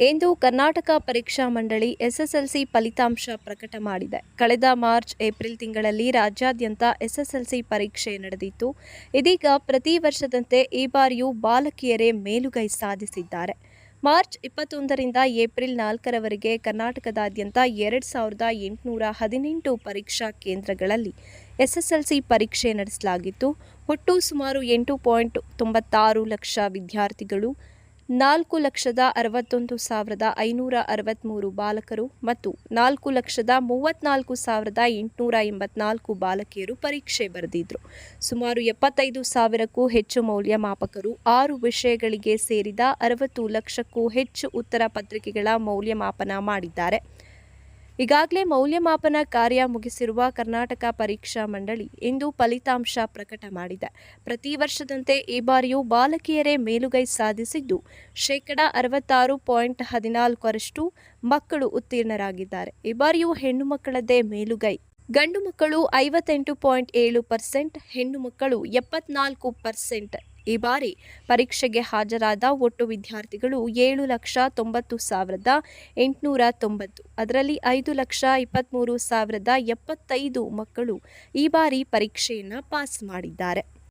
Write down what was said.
ಎಂದು ಕರ್ನಾಟಕ ಪರೀಕ್ಷಾ ಮಂಡಳಿ ಎಸ್ಎಸ್ಎಲ್ಸಿ ಫಲಿತಾಂಶ ಪ್ರಕಟ ಮಾಡಿದೆ. ಕಳೆದ ಮಾರ್ಚ್-ಏಪ್ರಿಲ್ ತಿಂಗಳಲ್ಲಿ ರಾಜ್ಯಾದ್ಯಂತ ಎಸ್ಎಸ್ಎಲ್ಸಿ ಪರೀಕ್ಷೆ ನಡೆದಿತ್ತು. ಇದೀಗ ಪ್ರತಿ ವರ್ಷದಂತೆ ಈ ಬಾರಿಯೂ ಬಾಲಕಿಯರೇ ಮೇಲುಗೈ ಸಾಧಿಸಿದ್ದಾರೆ. ಮಾರ್ಚ್ 21ರಿಂದ ಏಪ್ರಿಲ್ 4ರವರೆಗೆ ಕರ್ನಾಟಕದಾದ್ಯಂತ 2818 ಪರೀಕ್ಷಾ ಕೇಂದ್ರಗಳಲ್ಲಿ ಎಸ್ಎಸ್ಎಲ್ಸಿ ಪರೀಕ್ಷೆ ನಡೆಸಲಾಗಿತ್ತು. ಒಟ್ಟು ಸುಮಾರು 8.96 ಲಕ್ಷ ವಿದ್ಯಾರ್ಥಿಗಳು, 4,61,563 ಬಾಲಕರು ಮತ್ತು 4,34,884 ಬಾಲಕಿಯರು ಪರೀಕ್ಷೆ ಬರೆದಿದ್ದರು. ಸುಮಾರು 75,000ಕ್ಕೂ ಹೆಚ್ಚು ಮೌಲ್ಯಮಾಪಕರು 6 ವಿಷಯಗಳಿಗೆ ಸೇರಿದ 60 ಲಕ್ಷಕ್ಕೂ ಹೆಚ್ಚು ಉತ್ತರ ಪತ್ರಿಕೆಗಳ ಮೌಲ್ಯಮಾಪನ ಮಾಡಿದ್ದಾರೆ. ಈಗಾಗಲೇ ಮೌಲ್ಯಮಾಪನ ಕಾರ್ಯ ಮುಗಿಸಿರುವ ಕರ್ನಾಟಕ ಪರೀಕ್ಷಾ ಮಂಡಳಿ ಇಂದು ಫಲಿತಾಂಶ ಪ್ರಕಟ ಮಾಡಿದೆ. ಪ್ರತಿ ವರ್ಷದಂತೆ ಈ ಬಾರಿಯೂ ಬಾಲಕಿಯರೇ ಮೇಲುಗೈ ಸಾಧಿಸಿದ್ದು, 66.14% ಮಕ್ಕಳು ಉತ್ತೀರ್ಣರಾಗಿದ್ದಾರೆ. ಈ ಬಾರಿಯೂ ಹೆಣ್ಣು ಮಕ್ಕಳದ್ದೇ ಮೇಲುಗೈ. ಗಂಡು ಮಕ್ಕಳು 58.7%, ಹೆಣ್ಣು ಮಕ್ಕಳು 74%. ಈ ಬಾರಿ ಪರೀಕ್ಷೆಗೆ ಹಾಜರಾದ ಒಟ್ಟು ವಿದ್ಯಾರ್ಥಿಗಳು 7,90,890. ಅದರಲ್ಲಿ 5,23,075 ಮಕ್ಕಳು ಈ ಬಾರಿ ಪರೀಕ್ಷೆಯನ್ನು ಪಾಸ್ ಮಾಡಿದ್ದಾರೆ.